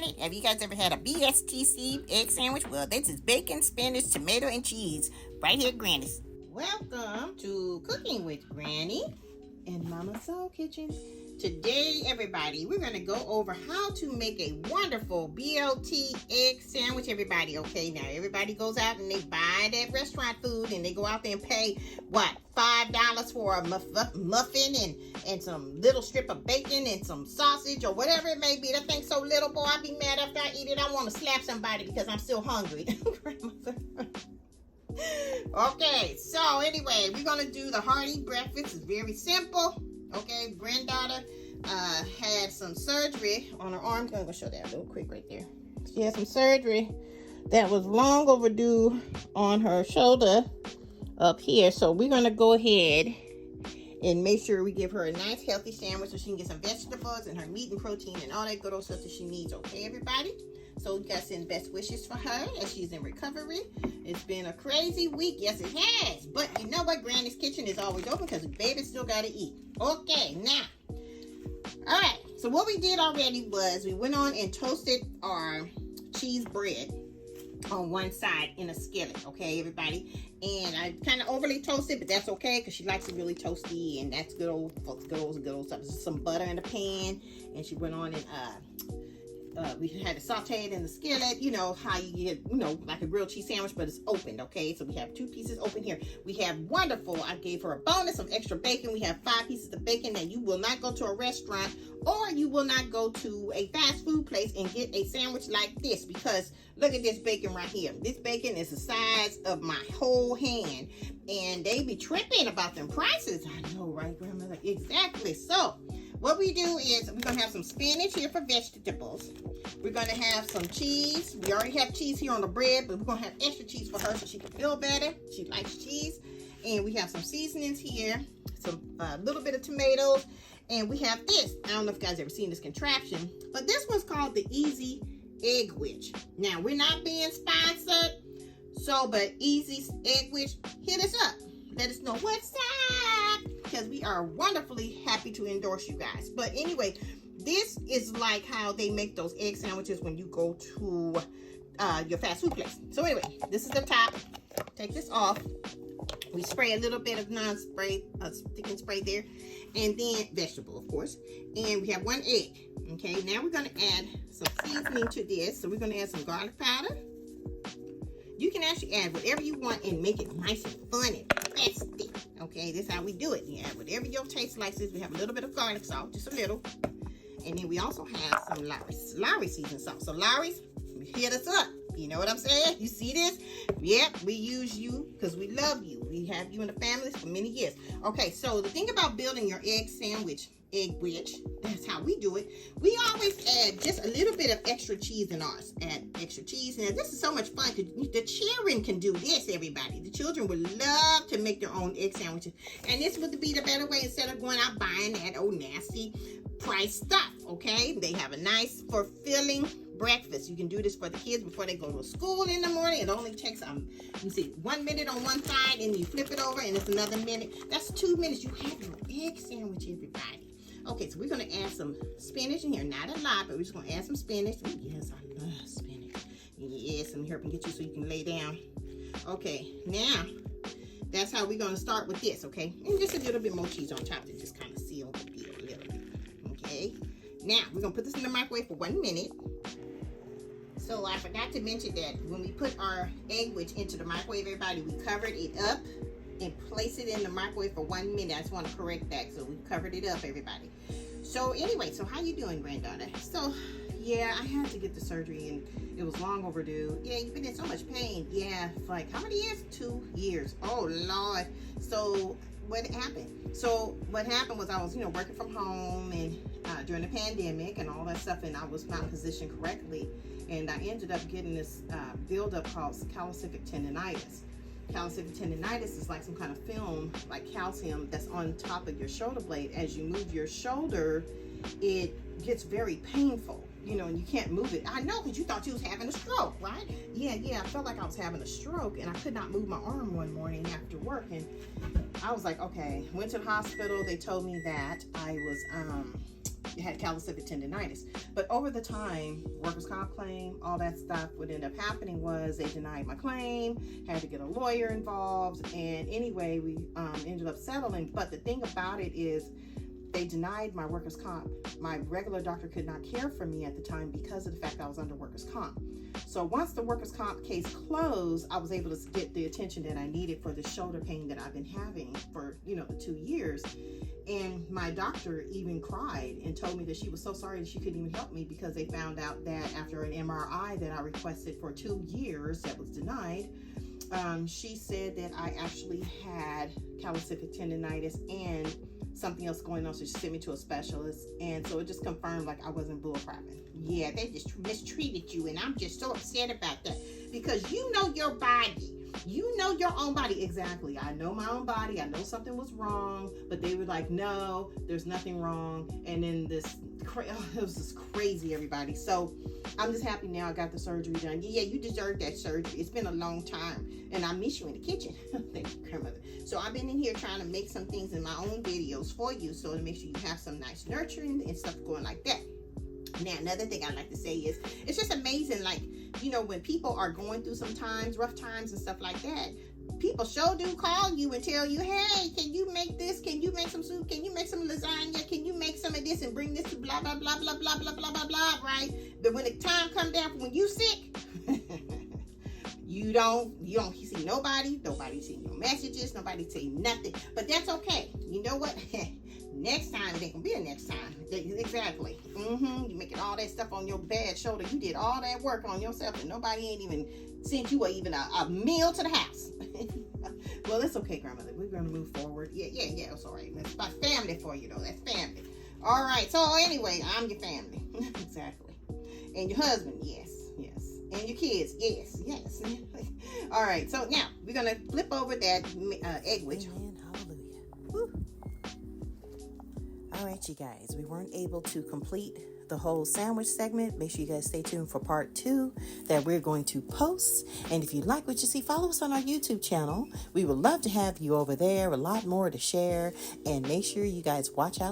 Granny. Have you guys ever had a BSTC egg sandwich? Well, this is bacon, spinach, tomato, and cheese right here at Granny's. Welcome to Cooking with Granny in Mama Soul Kitchen. Today, everybody, we're going to go over how to make a wonderful BLT egg sandwich, everybody. Okay, now everybody goes out and they buy that restaurant food and they go out there and pay, what, $5 for a muffin and some little strip of bacon and some sausage or whatever it may be. That thing's so little, boy, I'll be mad after I eat it. I want to slap somebody because I'm still hungry. Okay, so anyway, we're going to do the hearty breakfast. It's very simple. Okay, granddaughter had some surgery on her arm. I'm going to show that real quick right there. She had some surgery that was long overdue on her shoulder up here. So we're going to go ahead and make sure we give her a nice healthy sandwich so she can get some vegetables and her meat and protein and all that good old stuff that she needs. Okay, everybody? So we got to send best wishes for her as she's in recovery. It's been a crazy week. Yes, it has. But you know what? Granny's Kitchen is always open because the baby still got to eat. Okay, now. All right. So what we did already was we went on and toasted our cheese bread on one side in a skillet. Okay, everybody? And I kind of overly toasted, but that's okay because she likes it really toasty. And that's good old stuff. Some butter in the pan. And she went on and we had to saute it in the skillet, you know, how you get, you know, like a grilled cheese sandwich, but it's opened, okay? So we have 2 pieces open here. We have wonderful, I gave her a bonus of extra bacon. We have 5 pieces of bacon that you will not go to a restaurant or you will not go to a fast food place and get a sandwich like this because look at this bacon right here. This bacon is the size of my whole hand and they be tripping about them prices. I know, right, grandmother? Exactly. So what we do is we're going to have some spinach here for vegetables. We're going to have some cheese. We already have cheese here on the bread, but we're going to have extra cheese for her so she can feel better. She likes cheese. And we have some seasonings here, some little bit of tomatoes. And we have this. I don't know if you guys ever seen this contraption, but this one's called the Easy Egg Witch. Now, we're not being sponsored, but Easy Egg Witch, hit us up. Let us know what's up, because we are wonderfully happy to endorse you guys. But anyway, this is like how they make those egg sandwiches when you go to your fast food place. So anyway, this is the top. Take this off. We spray a little bit of non-spray, sticking spray there, and then vegetable, of course. And we have 1 egg. Okay, now we're going to add some seasoning to this. So we're going to add some garlic powder. You can actually add whatever you want and make it nice and fun and festive. Okay, this is how we do it. You add whatever your taste likes. We have a little bit of garlic salt, just a little. And then we also have some Lowry seasoned salt. So Lowry's, hit us up. You know what I'm saying? You see this? Yep, we use you because we love you. We have you in the families for many years. Okay, so the thing about building your egg sandwich, egg witch, that's how we do it. We always add just a little bit of extra cheese in ours. Add extra cheese. And this is so much fun because the children can do this, everybody. The children would love to make their own egg sandwiches. And this would be the better way instead of going out buying that old nasty price stuff, okay? They have a nice, fulfilling breakfast. You can do this for the kids before they go to school in the morning. It only takes, you see, 1 minute on one side and you flip it over and it's another minute. That's 2 minutes. You have your egg sandwich, everybody. Okay, so we're going to add some spinach in here. Not a lot, but we're just going to add some spinach. Oh, yes, I love spinach. Yes, let me hurry and get you so you can lay down. Okay, now, that's how we're going to start with this, okay? And just a little bit more cheese on top to just kind of seal the deal a little bit, okay? Now, we're going to put this in the microwave for 1 minute. So I forgot to mention that when we put our egg witch into the microwave, everybody, we covered it up and placed it in the microwave for 1 minute. I just want to correct that. So we covered it up, everybody. So anyway, so how you doing, granddaughter? So yeah, I had to get the surgery and it was long overdue. Yeah, you've been in so much pain. Yeah, for like how many years? 2 years. Oh Lord. So what happened? So what happened was I was, working from home and during the pandemic and all that stuff, and I was not positioned correctly, and I ended up getting this buildup called calcific tendonitis. Calcific tendonitis is like some kind of film, like calcium, that's on top of your shoulder blade. As you move your shoulder, it gets very painful, and you can't move it. I know, because you thought you was having a stroke, right? Yeah, I felt like I was having a stroke, and I could not move my arm one morning after work, and I was like, okay. Went to the hospital. They told me that I was had calcific tendonitis. But over the time, workers' comp claim, all that stuff, what ended up happening was they denied my claim, had to get a lawyer involved, and anyway, we ended up settling. But the thing about it is, they denied my workers' comp. My regular doctor could not care for me at the time because of the fact that I was under workers' comp. So once the workers' comp case closed, I was able to get the attention that I needed for the shoulder pain that I've been having for, the 2 years. And my doctor even cried and told me that she was so sorry that she couldn't even help me because they found out that after an MRI that I requested for 2 years that was denied, she said that I actually had calcific tendonitis and something else going on, so she sent me to a specialist, and so it just confirmed like I wasn't bullcrapping. Yeah, they just mistreated you, and I'm just so upset about that because you know your body. You know your own body. Exactly. I know my own body. I know something was wrong, but they were like, no, there's nothing wrong. And then it was just crazy, everybody. So I'm just happy now I got the surgery done. Yeah, you deserve that surgery. It's been a long time, and I miss you in the kitchen. Thank you, grandmother. So I've been in here trying to make some things in my own videos for you, so to make sure you have some nice nurturing and stuff going like that. Now, another thing I like to say is, it's just amazing, like, when people are going through some times, rough times and stuff like that, people sure do call you and tell you, hey, can you make this? Can you make some soup? Can you make some lasagna? Can you make some of this and bring this to blah, blah, blah, blah, blah, blah, blah, blah, blah, right? But when the time comes down for when you sick, you don't see nobody see your messages, nobody say nothing. But that's okay. You know what? Next time, it ain't gonna be a next time. Exactly. You making all that stuff on your bad shoulder. You did all that work on yourself, and nobody ain't even sent you even a meal to the house. Well, it's okay, grandmother. We're gonna move forward. Yeah, it's all right. That's about family for you, though. That's family. All right. So anyway, I'm your family. Exactly. And your husband, yes. And your kids, yes. All right. So now we're gonna flip over that egg which. Hallelujah. Woo. All right, you guys, we weren't able to complete the whole sandwich segment. Make sure you guys stay tuned for part 2 that we're going to post. And if you like what you see, follow us on our YouTube channel. We would love to have you over there. A lot more to share. And make sure you guys watch out